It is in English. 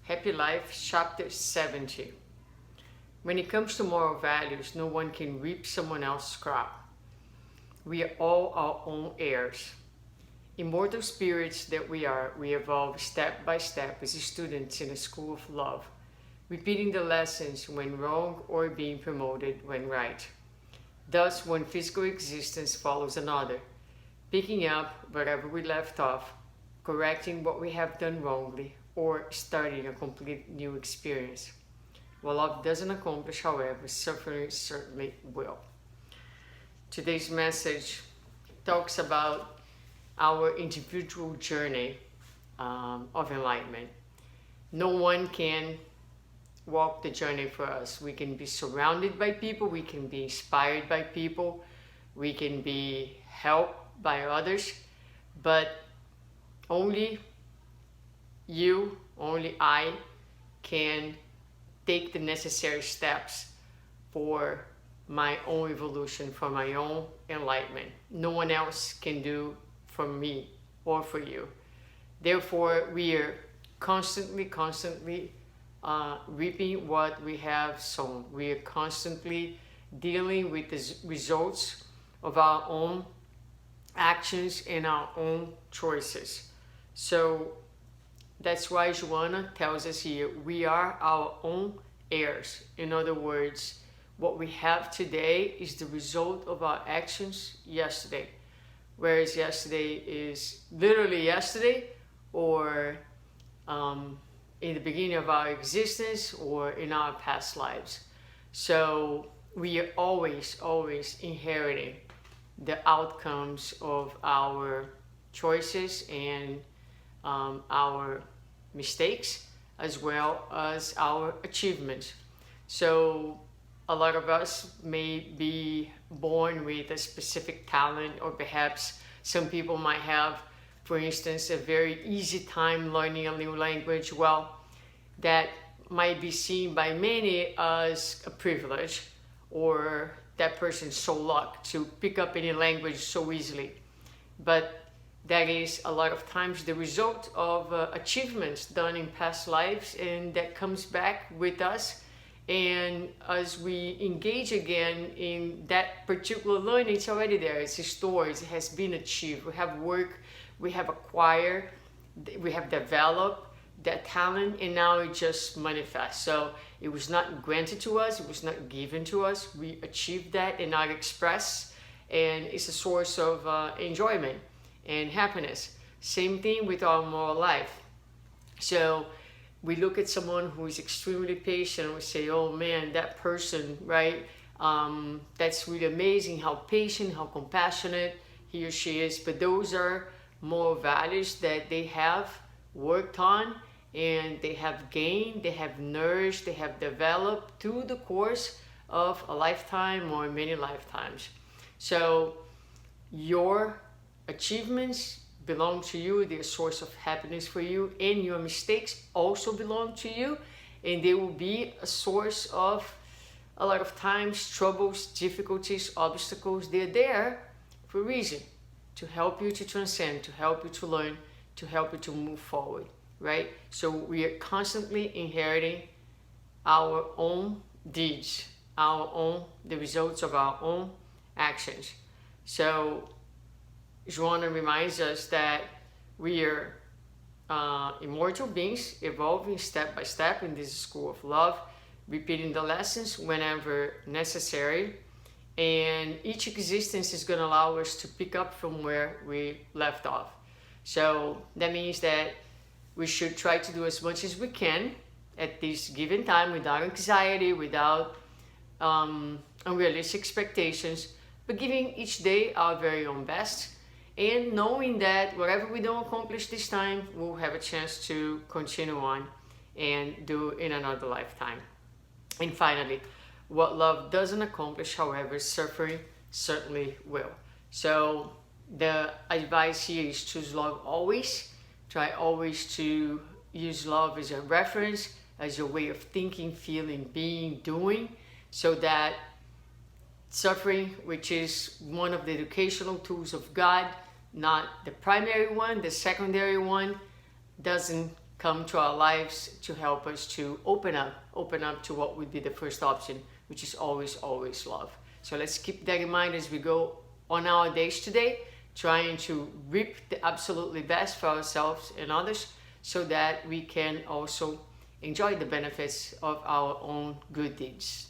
Happy Life, Chapter 70. When it comes to moral values, no one can reap someone else's crop. We are all our own heirs. Immortal spirits that we are, we evolve step by step as students in a school of love, repeating the lessons when wrong or being promoted when right. Thus, one physical existence follows another, picking up wherever we left off, correcting what we have done wrongly, or starting a complete new experience. What love doesn't accomplish, however, suffering certainly will. Today's message talks about our individual journey of enlightenment. No one can walk the journey for us. We can be surrounded by people, we can be inspired by people, we can be helped by others, but only you, only I can take the necessary steps for my own evolution, for my own enlightenment. No one else can do for me or for you. Therefore, we are constantly reaping what we have sown. We are constantly dealing with the results of our own actions and our own choices. So that's why Joanna tells us here, we are our own heirs. In other words, what we have today is the result of our actions yesterday. Whereas yesterday is literally yesterday, or in the beginning of our existence, or in our past lives. So we are always inheriting the outcomes of our choices and our mistakes, as well as our achievements. So a lot of us may be born with a specific talent, or perhaps some people might have, for instance, a very easy time learning a new language. Well, that might be seen by many as a privilege, or that person's so lucky to pick up any language so easily. But that is a lot of times the result of achievements done in past lives, and that comes back with us. And as we engage again in that particular learning, it's already there, it's stored, it has been achieved. We have worked, we have acquired, we have developed that talent, and now it just manifests. So it was not granted to us, it was not given to us. We achieved that and now express, and it's a source of enjoyment and happiness. Same thing with our moral life. So we look at someone who is extremely patient, and we say, oh man, that person, right? That's really amazing, how patient, how compassionate he or she is. But those are moral values that they have worked on, and they have gained, they have nourished, they have developed through the course of a lifetime or many lifetimes. So your achievements belong to you, they're a source of happiness for you, and your mistakes also belong to you, and they will be a source of a lot of times troubles, difficulties, obstacles. They're there for a reason, to help you to transcend, to help you to learn, to help you to move forward, right? So we are constantly inheriting our own deeds, the results of our own actions. So Joanna reminds us that we are immortal beings, evolving step by step in this school of love, repeating the lessons whenever necessary, and each existence is going to allow us to pick up from where we left off. So that means that we should try to do as much as we can at this given time, without anxiety, without unrealistic expectations, but giving each day our very own best, and knowing that whatever we don't accomplish this time, we'll have a chance to continue on and do in another lifetime. And finally, what love doesn't accomplish, however, suffering certainly will. So the advice here is choose love always. Try always to use love as a reference, as your way of thinking, feeling, being, doing, so that suffering, which is one of the educational tools of God, not the primary one, the secondary one, doesn't come to our lives to help us to open up to what would be the first option, which is always, always love. So let's keep that in mind as we go on our days today, trying to reap the absolutely best for ourselves and others so that we can also enjoy the benefits of our own good deeds.